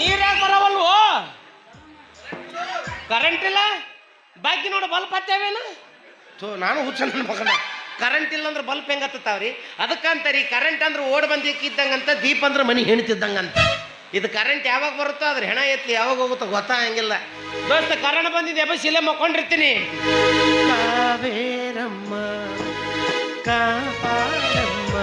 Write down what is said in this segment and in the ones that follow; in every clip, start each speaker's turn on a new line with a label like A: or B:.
A: ನೀರ್ಯಾಗ ಬರವಲ್ವೋ current ಇಲ್ಲ ಬಾಕಿ ನೋಡು ಬಲ್ಪ್ ಹತ್ತೇವೇನು ನಾನು ಹುಚ್ಚ ಮಗನ ಕರೆಂಟ್ ಇಲ್ಲ ಅಂದ್ರೆ ಬಲ್ಪ್ ಹೆಂಗ ಹತ್ತಾವ್ರಿ ಅದಕ್ಕಂತಾರಿ ಕರೆಂಟ್ ಅಂದ್ರೆ ಓಡ್ ಬಂದಿಕ್ಕಿದ್ದಂಗಂತ ದೀಪ ಅಂದ್ರೆ ಮನಿ ಹೆಣ್ತಿದ್ದಂಗಂತ ಇದು ಕರೆಂಟ್ ಯಾವಾಗ ಬರುತ್ತೋ ಅದ್ರ ಹೆಣ ಎತ್ಲಿ ಯಾವಾಗ ಹೋಗುತ್ತೋ ಗೊತ್ತಾಗಂಗಿಲ್ಲ ದೋಸ್ತ ಕರೆಂಟ್ ಬಂದಿದೆ ಬಸ್ ಇಲ್ಲೇ ಮಕ್ಕೊಂಡಿರ್ತೀನಿ ಕಾವೇರಮ್ಮ ಕಾಪಾಡಮ್ಮ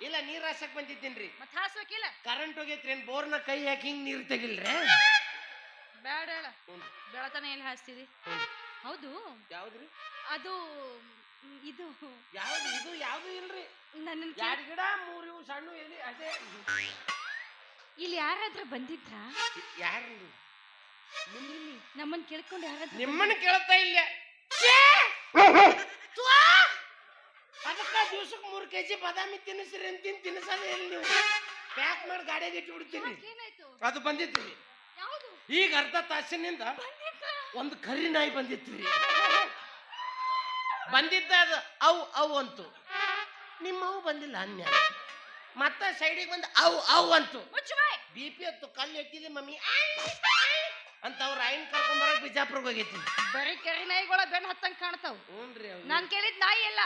A: ಇಲ್ಲ ನೀರ್ ಹಾಸಕ್ ಬಂದಿದ್ದೀನ್ರಿ
B: ಮತ್ ಹಾಸ್ಬೇಕಿಲ್ಲ
A: ಕರೆಂಟ್ ಹೋಗೈತ್ರಿ ಏನ್ ಬೋರ್ನ ಕೈ ಹಾಕಿ ಹಿಂಗ್ ನೀರ್ ತೆಗಿಲ್ರಿ
B: ಬೇಡ ಹೇಳ ಬೆಳತನ ಎಲ್ಲಿ ಹಾಸ್ತೀರಿ ಹೌದು
A: ಯಾವ್ದ್ರಿ
B: ಅದು ಇದು
A: ಯಾವ್ದು ಇದು ಯಾವ್ದು ಇಲ್ರಿ
B: ನನ್ನ
A: ಎರಡ್ ಗಿಡ ಮೂರು ಸಣ್ಣ ಎಲ್ಲಿ ಅದೇ
B: ಇಲ್ಲಿ ಯಾರಾದ್ರೂ ಬಂದಿದ್ರಾ
A: ಯಾರು
B: ಇಲ್ಲಿ ನಮ್ಮನ್ನ ಕೇಳ್ಕೊಂಡು ಯಾರಾದ್ರೂ
A: ನಿಮ್ಮನ್ನ ಕೇಳ್ತಾ ಇಲ್ಲ ಅದಕ್ಕ ದಿವ್ಸಕ್ಕೆ 3 kg ಬಾದಾಮಿ ತಿನ್ನಿಸ್ರಿ ಅಂತ ತಿನ್ನಿಸಲ್ಲ ಎಲ್ಲಿ ನೀವು ಪ್ಯಾಕ್ ಮಾಡಿ ಗಾಡಿಯಾಗ ಇಟ್ಟು ಬಿಡ್ತೀನಿ ಅದು ಬಂದಿತ್ತು ಈಗ ಅರ್ಧ ತಾಸಿನಿಂದ ಒಂದು ಕರಿ ನಾಯಿ ಬಂದಿತ್ರಿ ಬಂದಿದ್ದ ಅದು ಅವು ಅಂತು ನಿಮ್ಮವು ಬಂದಿಲ್ಲ ಅನ್ಯ ಮತ್ತೆ ಸೈಡಿಗೆ ಬಂದು ಅವು ಅಂತು BP ಹೊತ್ತು ಕಲ್ಲು ಎಟ್ಟಿದೆ ಮಮ್ಮಿ ಅಂತ ಅವ್ರ ಆಯಿನ್ ಕರ್ಕೊಂಬರಕ್ ಬಿಜಾಪುರಕ್ಕೆ ಹೋಗೈತಿ
B: ಬರೀ ಕರಿ ನಾಯಿಗಳ ಬೆನ್ ಹತ್ತಂಗ್ ಕಾಣ್ತಾವ್
A: ಹ್ಞೂನ್ರಿ
B: ನಾನ್ ಕೇಳಿದ್ ನಾಯಿ ಎಲ್ಲ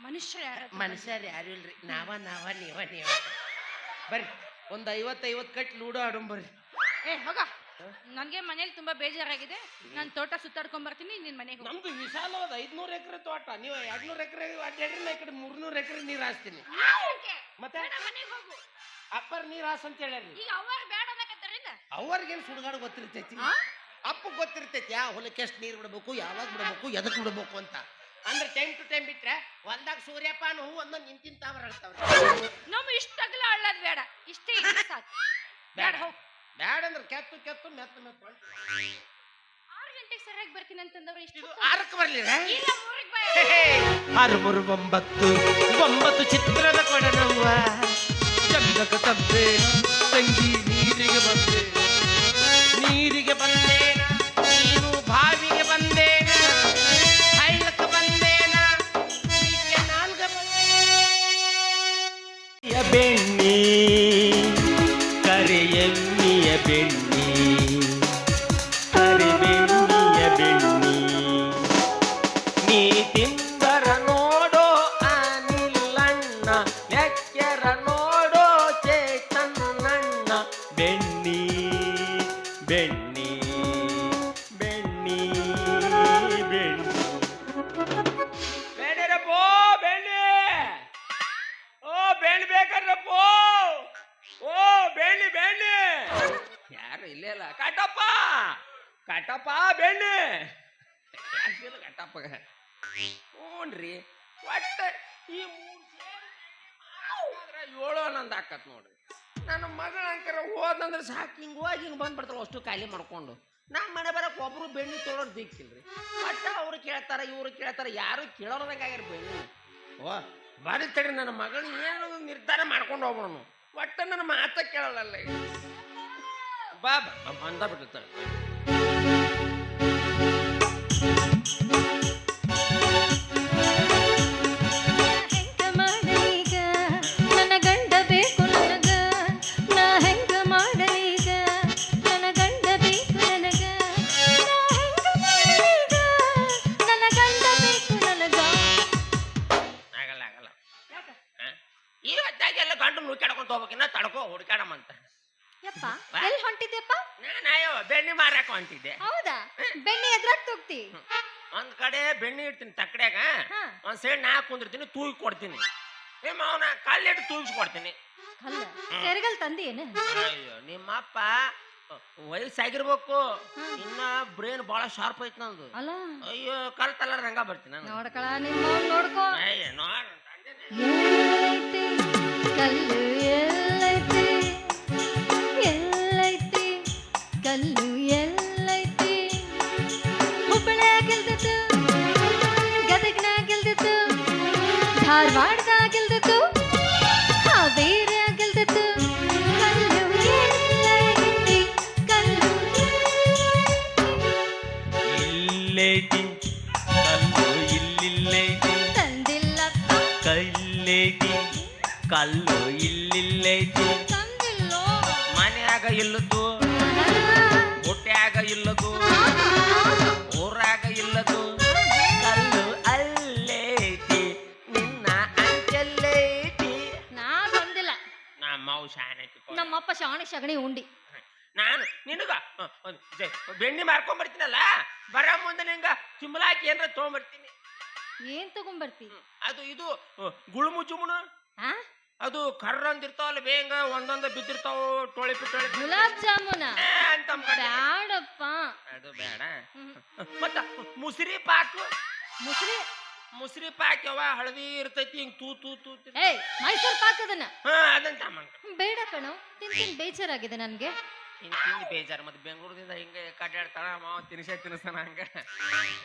A: ಮನುಷ್ಯರು ಯಾರು ಇಲ್ರಿ ನಾವ ನೀವ ಬರ್ರಿ ಒಂದ್ 50 ಕಟ್ ಲೂಡೋ ಆಡೋಣ ಬರ್ರಿ
B: ಹೋಗ ನನ್ಗೆ ಮನೇಲಿ ತುಂಬಾ ಬೇಜಾರಾಗಿದೆ ನಾನು ತೋಟ ಸುತ್ತಾಡ್ಕೊಂಡ್ ಬರ್ತೀನಿ ನಿನ್ ಮನೆಗೆ
A: ನಮ್ದು ವಿಶಾಲವಾದ 500 ಎಕರೆ ತೋಟ ನೀವು 200 ಎಕರೆ ಅಡ್ಡಾಡ್ರಿ ನಾ ಈ ಕಡೆ 300 ಎಕರೆ ನೀರ್ ಹಾಸ್ತೀನಿ ಮತ್ತೆ ಅಪ್ಪರ್ ನೀರ್ ಹಾಸ್ ಅಂತ ಹೇಳ್ಯಾರಿ ಅವ್ರಿಗೇನು ಸುಡುಗಾಡು ಗೊತ್ತಿರ್ತೈತಿ ಅಪ್ಪ ಗೊತ್ತಿರ್ತೈತಿ ಯಾವ ಹೊಲಕ್ಕೆ ಎಷ್ಟು ನೀರ್ ಬಿಡ್ಬೇಕು ಯಾವಾಗ ಬಿಡ್ಬೇಕು ಎದಕ್ ಬಿಡ್ಬೇಕು ಅಂತ ಅಂದ್ರೆ ಟೈಮ್ ಟು ಟೈಮ್ ಬಿಟ್ರೆ ಹೊಲ್ದಾಗ ಸೂರ್ಯಪಾನ ಹೂ ಒಂದೊಂದು ನಿಂತಿಂತಾವ್ರ
B: ನಮ್ಮ ಇಷ್ಟಾಗಲ ಅಳ್ಳದ್ ಬೇಡ ಇಷ್ಟೇ ಸಾಕು ಬೇಡ ಹೋಗ್
A: ಬ್ಯಾಡ ಅಂದ್ರೆ ಕೆತ್ತು ಮೆತ್ತ
B: 6 ಗಂಟೆಗೆ ಸರಿಯಾಗಿ ಬರ್ತೀನಿ ಅಂತಂದವ್ರು ಇಷ್ಟು
A: 6ಕ್ಕೆ ಬರ್ಲಿರ
B: ಇಲ್ಲ 3ಕ್ಕೆ ಬಾ
A: 9 ಚಿತ್ರದ ಕೊಡನವ್ವ ಚಂದಕ ತಬ್ಬೆ ತಂಗಿ ನೀರಿಗೆ ಬಂದೇನ ನೀನು ಬಾವಿಗೆ ಬಂದೇನ ಹಳ್ಳಕ್ಕೆ ಬಂದೇನ ನಾಲ್ಕ ಬೆಣ್ಣಿ ಕರೆಯೆಮ್ಮಿಯ ಬೆಣ್ಣಿ ಕರಿಬೆಣ್ಣಿಯ ಬೆಣ್ಣಿ ನೀ ತಿಂದರ ನೋಡೋ ಅನಿಲಣ್ಣ ಎಚ್ಚರ ನೋಡೋ ಚೇತನ್ನಣ್ಣ ಬೆಣ್ಣಿ ಬೆಣ್ಣಿ ಬೆಣ್ಣಿ ಬೆಣ್ಣಿ ಬೇಡರಪ್ಪೋ ಬೆಣ್ಣಿ ಓ ಬೆಣ್ಣಿ ಬೇಕಾದ್ರಪ್ಪೋ ಓ ಬೆಣ್ಣಿ ಯಾರು ಇಲ್ಲೇ ಇಲ್ಲ ಕಟಪ್ಪ ಬೆಣ್ಣಿ ಕಟಪ್ಪ ಹ್ಞೂನ್ರಿ ಒಟ್ಟ ಈ 7 ನಂದು ಹಾಕತ್ ನೋಡ್ರಿ ನನ್ನ ಮಗಳ ಅಂಕರ ಹೋದಂದ್ರೆ ಸಾಕು ಹಿಂಗೆ ಹೋಗಿ ಹಿಂಗೆ ಬಂದ್ಬಿಡ್ತಾರ ಅಷ್ಟು ಖಾಲಿ ಮಾಡ್ಕೊಂಡು ನಮ್ಮ ಮನೆ ಬರಕ್ಕೆ ಒಬ್ರು ಬೆಣ್ಣಿ ತೊಳೋರು ದಿಕ್ಕಿಲ್ರಿ ಒಟ್ಟ ಅವ್ರು ಕೇಳ್ತಾರ ಇವ್ರು ಕೇಳ್ತಾರ ಯಾರು ಕೇಳೋರಂಗೆ ಆಗ್ಯಾರ ಬೆಣ್ಣಿ ಓ ಬಾಡಿ ತಡ್ರಿ ನನ್ನ ಮಗಳು ಏನು ನಿರ್ಧಾರ ಮಾಡ್ಕೊಂಡು ಹೋಗ್ಬಿಡೋನು ಒಟ್ಟ ನನ್ನ ಮಾತ ಕೇಳಲ್ಲ ಬಾ ಬಂದ ಬಿಡ್ತಾರೆ ಹುಡುಕಾಡಮ್ಮಂತ
B: ಎಲ್ಲಿ ಹೊಂಟಿದ್ಯಪ್ಪ
A: ನಾನು ಬೆಣ್ಣೆ ಮಾರಾಕ ಹೊಂಟಿದ್ದೆ
B: ಹೌದಾ ಬೆಣ್ಣೆ ಎದ್ರಾಗ ತೂಗ್ತಿ
A: ಒಂದ್ ಕಡೆ ಬೆಣ್ಣೆ ಇಡ್ತೀನಿ ತಕ್ಕಡ್ಯಾಗ ಒಂದ್ ಸೈಡ್ ನಾ ಕುಂದಿರ್ತೀನಿ ತೂಗಿ ಕೊಡ್ತೀನಿ ಅವನ ಕಲ್ಲಿಟ್ಟು ತೂಗಿಸ್ಕೊಡ್ತೀನಿ
B: ಸೆರಗಲ್ ತಂದಿ ಏನು
A: ಅಯ್ಯೋ ನಿಮ್ಮಪ್ಪ ವಯಸ್ಸಾಗಿರ್ಬೇಕು ಇನ್ನ ಬ್ರೇನ್ ಬಹಳ ಶಾರ್ಪ್ ಐತ್ ನಂದು ಅಯ್ಯೋ ಕಲ್ ತಲ್ಲ ರಂಗ ಬರ್ತೀನಿ
B: ನೋಡ್ಕೊಳ ನಿಮ್ಮ ನೋಡ್ಕೋ
A: ಅಯ್ಯ ನೋಡ್
B: ಕಲ್ಲು
A: ಕಲ್ಲು ಇಲ್ಲಿಲ್ಲೈತಿ
B: ತಂದಿಲ್ಲೋ
A: ಮನ್ಯಾಗ ಇಲ್ಲದು ಹೊಟ್ಯಾಗ ಇಲ್ಲದು ಊರಾಗ ಇಲ್ಲದು ಕಲ್ಲು ಅಲ್ಲೈತಿ ನಿನ್ನ ಅಂಚಲ್ಲೈತಿ.
B: ನಾ ತಂದಿಲ್ಲ.
A: ನಮ್ಮವ್ ಶಾಣೈತಿ
B: ನಮ್ಮಪ್ಪ ಶಾಣಿ ಸಗಣಿ ಉಂಡಿ.
A: ನಾನು ನಿನಗ ಬೆಣ್ಣೆ ಮಾರ್ಕೊಂಡ್ಬರ್ತೀನಲ್ಲ ಬರ ಮುಂದೆ ನಿಂಗ ಚಿಂಬಲಾಕಿ ಏನ್ರ ತೊಗೊಂಬರ್ತೀನಿ.
B: ಏನ್ ತಗೊಂಡ್ಬರ್ತಿ?
A: ಅದು ಇದು ಗುಳುಮು ಜುಮುನು ಅದು ಕರ್ರ ಅಂದಿರ್ತಾವಲ್ಲ ಬೇಂಗ ಒಂದೊಂದ ಬಿದ್ದಿರ್ತಾವ ಟೊಳಿಪಿ ಟೊಳಿಪಿ
B: ಗುಲಾಬ್ ಜಾಮೂನ
A: ಅಂತ
B: ಬ್ಯಾಡಪ್ಪ.
A: ಅದು ಬೇಡ. ಮತ್ತ ಮುಸ್ರಿ ಪಾಕು ಮುಸ್ರಿ ಪಾಕ್ ಯಾವ ಹಳದಿ ಇರ್ತೈತಿ ಹಿಂಗ್ ತೂ ತೂ ತೂ
B: ಏಯ್ ಮೈಸೂರ್ ಪಾಕ್ ಅದನ್ನ
A: ಅದಂತ
B: ಬೇಡ ಕಣೋ. ತಿನ್ ಬೇಜಾರಾಗಿದೆ ನನ್ಗೆ.
A: ತಿಂದು ಬೇಜಾರು ಮತ್ತೆ ಬೆಂಗಳೂರದಿಂದ ಹಿಂಗೆ ಕಡ್ಡಾಡ್ತಾಳ ಮಾವ ತಿನ್ನಿಸ್ತಾನ ಹಂಗ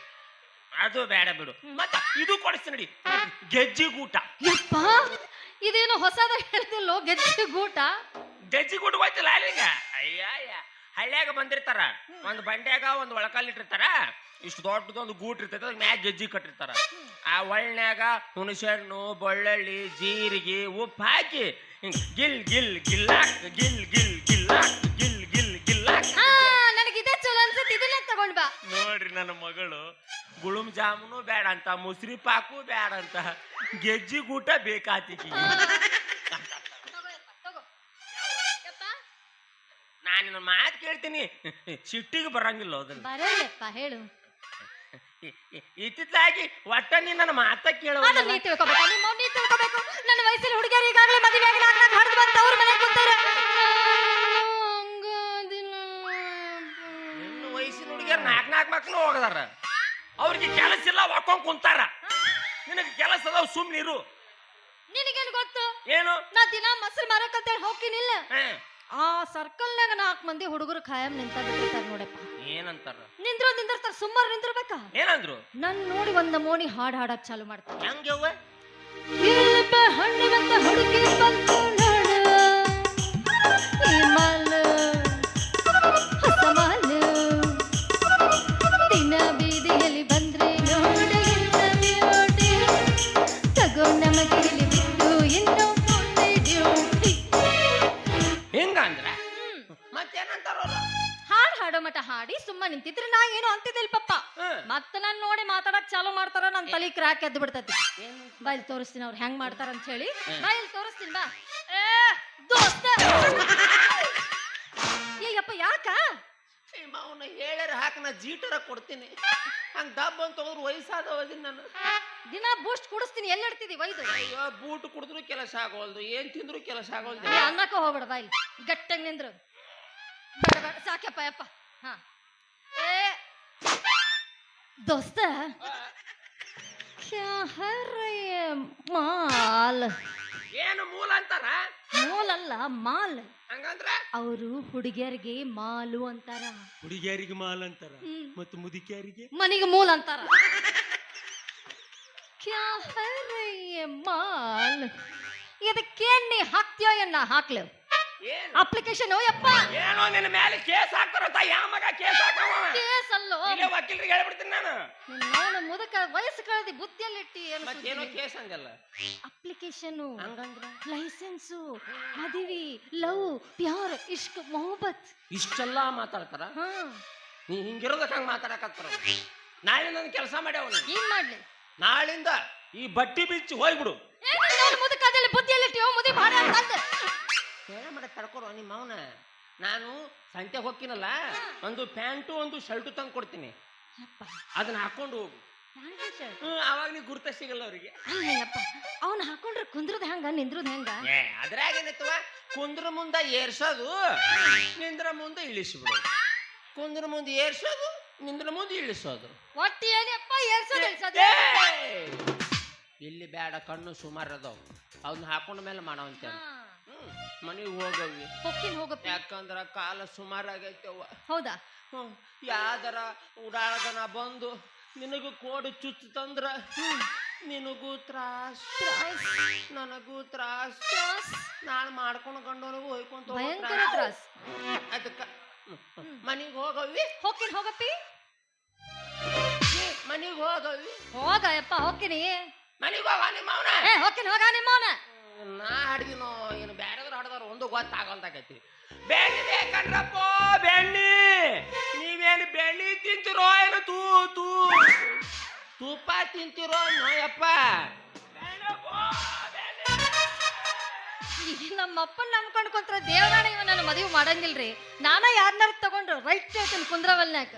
A: ಅದು ಬೇಡ ಬಿಡು. ಮತ್ತ ಇದು ಕೊಡಿಸ್ತೀನಿ ನಡಿ ಗೆಜ್ಜಿ ಗೂಟ.
B: ಯಪ್ಪ ಇದೇನು ಹೊಸದ ಹೇಳ್ತಿಲ್ಲೋ ಗೆಜ್ಜಿ ಗೂಟ.
A: ಗೆಜ್ಜಿ ಗೂಟ ಹೋಯ್ತಿಲ್ಲ ಅಲ್ಲಿಗ ಅಯ್ಯ ಹಳ್ಳ್ಯಾಗ ಬಂದಿರ್ತಾರ ಒಂದ್ ಬಂಡ್ಯಾಗ ಒಂದ್ ಒಳಕಲ್ ಇಟ್ಟಿರ್ತಾರ ಇಷ್ಟು ದೊಡ್ಡದೊಂದು ಗೂಟ್ ಇರ್ತೈತೆ ಅದ್ ಮ್ಯಾಗ ಗೆಜ್ಜಿ ಕಟ್ಟಿರ್ತಾರ. ಆ ಒಳ್ಳ್ಯಾಗ ಹುಣಸೆಹಣ್ಣು ಬೆಳ್ಳುಳ್ಳಿ ಜೀರಿಗೆ ಉಪ್ಪು ಹಾಕಿ ಹಿಂಗ್ ಗಿಲ್ ಗಿಲ್ ಗಿಲ್ಲಾಕ್ ಗಿಲ್ ಗಿಲ್ ಗಿಲ್ಲಾಕ್ ಗಿಲ್ ಗಿಲ್ ಗಿಲ್ಲಾಕ್.
B: ನನಗಿದೆ ಚಲೋ ಅನ್ಸತ್ ಇದನ್ನ ತಗೊಂಡ್ ಬಾ.
A: ನೋಡ್ರಿ ನನ್ನ ಮಗಳು ಗುಳುಮ್ ಜಾಮೂನು ಬೇಡ ಅಂತ ಮುಸ್ರಿ ಪಾಕು ಬೇಡ ಅಂತ ಗೆಜ್ಜಿ ಗೂಟ ಬೇಕಾತಿಕಿ. ನಾನು ಮಾತು ಕೇಳ್ತೀನಿ ಸಿಟ್ಟಿಗೆ ಬರಂಗಿಲ್ಲ ಅದನ್ನ
B: ಬರಲ್ಲಪ್ಪ ಹೇಳು.
A: ಇತ್ತಿತ್ತಲಾಗಿ ಒಟ್ಟ ನೀ ನನ್ನ ಮಾತ ಕೇಳುವ.
B: ನೀ ತಿಳ್ಕೊಬೇಕು ನೀ ತಿಳ್ಕೊಬೇಕು. ನನ್ನ ವಯಸ್ಸಿನ ಹುಡುಗಿಯರು ಈಗಾಗಲೇ ಮದುವೆ ಆಗಿ ನಾಲ್ಕು ಹರಿದು ಬಂದು ಅವ್ರ ಮನೆಗೆ ಕೂತಾರೆ.
A: ನಿನ್ನ ವಯಸ್ಸಿನ ಹುಡುಗಿಯರು ನಾಲ್ಕು ಮಕ್ಕಳು ಹೋಗದಾರ ಅವ್ರಿಗೆ ಕೆಲಸ ಇಲ್ಲ ಒಕ್ಕೊಂಡ್ ಕುಂತಾರ. ನಿನಗೆ ಕೆಲಸ ಅದಾವ ಸುಮ್ನಿರು.
B: ನಿನಗೇನು ಗೊತ್ತು?
A: ಏನು
B: ನಾ ದಿನ ಮೊಸರು ಮಾರಕಂತೇಳಿ ಹೋಗ್ತೀನಿಲ್ಲ. ಆ ಸರ್ಕಲ್ನಾಗ 4 ಮಂದಿ ಹುಡುಗರು ಖಾಯಂ ನಿಂತ ಬಿಟ್ಟಿರ್ತಾರ ನೋಡಪ್ಪ.
A: ಏನಂತಾರ?
B: ನಿಂದಿರ್ತಾರ ಸುಮಾರು ನಿಂದಿರ್ಬೇಕಾ?
A: ಏನಂದ್ರು?
B: ನನ್ ನೋಡಿ ಒಂದ್ ನಮೂನಿ ಹಾಡ್ ಹಾಡಕ್ ಚಾಲು ಮಾಡ್ತಾರೆ.
A: ಹೆಂಗವ್ವ?
B: ಹಣ್ಣಿನಂತ ಹುಡುಗಿ ಬಂತು ನೋಡು ಈ ಮಾಲು ಹೊಸ ಮಾಲು ದಿನ ಬೀದಿಯಲ್ಲಿ ಬಂದ್ರೆ ನೋಡು ಎಂತ ಬ್ಯೂಟಿ ತಗೋ ನಮಗೆ ಇಲ್ಲಿ ಬಿಟ್ಟು ಇನ್ನೂ ಮುಂದೆ ಡ್ಯೂಟಿ.
A: ಹಿಂಗಂದ್ರ ಮತ್ತೇನಂತಾರ?
B: ಹಾಡ್ ಹಾಡೋ ಮಟ ಹಾಡಿ ಸುಮ್ಮ ನಿಂತಿದ್ರೆ ನಾ ಏನು ಅಂತಿದ್ದಿಲ್ ಪಪ್ಪ. ಮತ್ತ ನಾನ್ ನೋಡಿ ಮಾತಾಡಕ್ ಚಾಲು ಮಾಡ್ತಾರ ನನ್ ತಲಿ ಕ್ರಾಕ್ ಎದ್ದು ಬಿಡ್ತೈತಿ. ಬಾಯಿಲ್ ತೋರಿಸ್ತೀನಿ ಅವ್ರು ಹೆಂಗ್ ಮಾಡ್ತಾರ ಅಂತ ಹೇಳಿ. ಬಾಯಿಲ್ ತೋರಿಸ್ತೀನಿ ಬಾ. ಏ ದೋಸ್ತ ಏಯಪ್ಪ ಯಾಕ
A: ಅವನ ಹೇಳ್ಯಾರ ಹಾಕ ನಾ ಜೀಟರ ಕೊಡ್ತೀನಿ ಹಂಗ ದಬ್ಬ ಅಂತ ಹೋದ್ರು ವಯಸ್ಸಾದವದಿನ ನಾನು
B: ದಿನ ಬೂಸ್ಟ್ ಕುಡಿಸ್ತೀನಿ. ಎಲ್ಲಿ ಇಡ್ತಿದಿ ಒಯ್ದು?
A: ಅಯ್ಯೋ ಬೂಟ್ ಕುಡಿದ್ರು ಕೆಲಸ ಆಗೋಲ್ದು ಏನ್ ತಿಂದ್ರು ಕೆಲಸ ಆಗೋಲ್ದು.
B: ಅನ್ನಕ್ಕ ಹೋಗ್ಬೇಡ ಬಾಯಿ ಗಟ್ಟಂಗ್ ನಿಂದ್ರು. ಬೇಡ ಬೇಡ ಸಾಕ್ಯಪ್ಪ ಯಪ್ಪ. ಹಾ ಏ ದೋಸ್ತ ಕ್ಯಾ ಹೈ ಮಾಲ್.
A: ಏನು ಮೂಲ ಅಂತಾರ?
B: ಮೂಲಲ್ಲ ಮಾಲ್.
A: ಹಂಗಂದ್ರ
B: ಅವರು ಹುಡುಗಿಯರಿಗೆ ಮಾಲು ಅಂತಾರ.
A: ಹುಡುಗಿಯರಿಗೆ ಮಾಲ್ ಅಂತಾರ ಮತ್ತು ಮುದುಕಿಯರಿಗೆ
B: ಮನಿಗೆ ಮೂಲ ಅಂತಾರ. ಕ್ಯಾ ಹೈ ಮಾಲ್. ಇದಕ್ಕೇನ್ ನೀ ಹಾಕ್ತೀಯೋ ಎನ್ನ ಹಾಕ್ಲು ಅಪ್ಲಿಕೇಶನ್ ಯಪ್ಪ.
A: ಏನೋ ನಿನ್ನ ಮೇಲೆ ಕೇಸ್ ಹಾಕ್ತಾರಂತ. ಯಾವ ಮಗ ಕೇಸ್ ಹಾಕವ?
B: ಕೇಸ್ ಅಲ್ಲೋ
A: ವಕೀಲರಿಗೆ ಹೇಳ್ಬಿಡ್ತೀನಿ ನಾನು.
B: ನಾನು ಮುದಕ ವಯಸ್ಸು ಕಳೆದಿ ಬುದ್ಧಿಯಲ್ಲಿಟ್ಟಿ
A: ಏನೋ ಕೇಸ್ ಹಂಗಲ್ಲ.
B: ಅಪ್ಲಿಕೇಶನ್
A: ಹಂಗಂದ್ರ
B: ಲೈಸೆನ್ಸು ಮದುವೆ ಲವ್ ಪ್ಯಾರ್ ಇಷ್ಕ್ ಮೊಹಬ್ಬತ್
A: ಇಷ್ಟೆಲ್ಲ ಮಾತಾಡ್ತಾರ. ನೀ ಹಿಂಗಿರೋದಕ್ಕೆ ಹಂಗ ಮಾತಾಡಕತ್ತಾರ. ನಾಳೆ ನನ್ನ ಕೆಲಸ ಮಾಡ್ಯಾವ.
B: ಏನ್ ಮಾಡ್ಲಿ?
A: ನಾಳಿಂದ ಈ ಬಟ್ಟಿ ಬಿಚ್ಚಿ ಹೋಗ್ಬಿಡು.
B: ಮುದಕದಲ್ಲಿ ಬುದ್ಧಿಯಲ್ಲಿಟ್ಟಿಯೋ ಮದುವೆ ಮಾಡಿ ಅಂತ
A: ಹೇಳ ಮಾಡ ತಡ್ಕೊರೋ ನಿಮ್ಮ ಅವನ. ನಾನು ಸಂತೆ ಹೋಗ್ತೀನಲ್ಲ ಒಂದು ಪ್ಯಾಂಟು ಒಂದು ಶರ್ಟು ತಂದು ಕೊಡ್ತೀನಿ. ಅದನ್ನ ಹಾಕೊಂಡು ಹೋಗು. ಅವಾಗ ನೀ ಗುರ್ತ ಸಿಗಲ್ಲ ಅವ್ರಿಗೆ.
B: ಅಲ್ಲಯ್ಯಪ್ಪ ಅವನ್ ಹಾಕೊಂಡ್ರೆ ಕುಂದ್ರದ ಹೆಂಗ ನಿಂದ್ರದ ಹೆಂಗ?
A: ಅದ್ರಾಗ ಏನೈತವ ಕುಂದ್ರ ಮುಂದ ಏರ್ಸೋದು ನಿಂದ್ರ ಮುಂದೆ ಇಳಿಸ್ಬಿಡೋದು. ಕುಂದ್ರ ಮುಂದೆ ಏರ್ಸೋದು ನಿಂದ್ರ ಮುಂದೆ ಇಳಿಸೋದು.
B: ಒಟ್ಟಿ ಏನಪ್ಪ ಏರ್ಸೋದು ಇಳಿಸೋದು?
A: ಇಲ್ಲಿ ಬೇಡ ಕಣ್ಣು ಸುಮಾರು ಅದಾವ ಅವ್ನ ಹಾಕೊಂಡ ಮೇಲೆ ಮಾಡವಂತ. ಮನೆಗೆ ಹೋಗವಿ
B: ಹೋಗಪ್ಪ.
A: ಯಾಕಂದ್ರ ಕಾಲ ಸುಮಾರಾಗೈತವ.
B: ಹೌದಾ?
A: ಯಾವ್ದಾರ ಉಡಾಳದನ ಬಂದು ನಿನಗೂ ಕೋಡು ಚುಚ್ಚು ತಂದ್ರ ನಿನಗೂ ತ್ರಾಸ್ ನನಗೂ ತ್ರಾಸ್. ನಾಳೆ ಮಾಡ್ಕೊಂಡು ಗಂಡನಿಗೂ ಹೋಯ್ಕೊಂತ ಅದಕ್ಕ ಮನಿಗೆ ಹೋಗವಿ.
B: ಹೋಗಪ್ಪಿ
A: ಮನಿಗೆ ಹೋಗವಿ.
B: ಹೋಗಪ್ಪ ಹೋಗ್ತೀನಿ.
A: ಮನಿಗೆ ಹೋಗ ನಿಮ್ಮ ಅವನ.
B: ಹೋಗ್ತೀನಿ ಹೋಗ ನಿಮ್ಮ ಅವನ.
A: ನಾ ಹಾಡ್ದಿನೋ ಏನು ಬ್ಯಾರೆದ್ರು ಹಾಡ್ದಾರ ಒಂದು ಗೊತ್ತಾಗಲ್ದಾಗೈತಿ. ಬೆಣ್ಣಿ ಬೇಕಂದ್ರಪ್ಪ ಬೆಣ್ಣಿ. ನೀವೇನು ಬೆಣ್ಣಿ ತಿಂತಿರೋ ಏನು ತುಪ್ಪ ತಿಂತಿರೋ ನೋಯಪ್ಪ.
B: ನಮ್ಮಪ್ಪನ್ ನಂಬ್ಕೊಂಡ್ ಕುಂತ್ರ ದೇವರಾಣ ಇವ ನನ್ನ ಮದುವೆ ಮಾಡಂಗಿಲ್ರಿ. ನಾನ ಯಾರನ್ನಾರು ತಗೊಂಡ್ರು ರೈಟ್ ಹೇಳ್ತೀನಿ ಕುಂದ್ರವಲ್ನ್ಯಾಕ.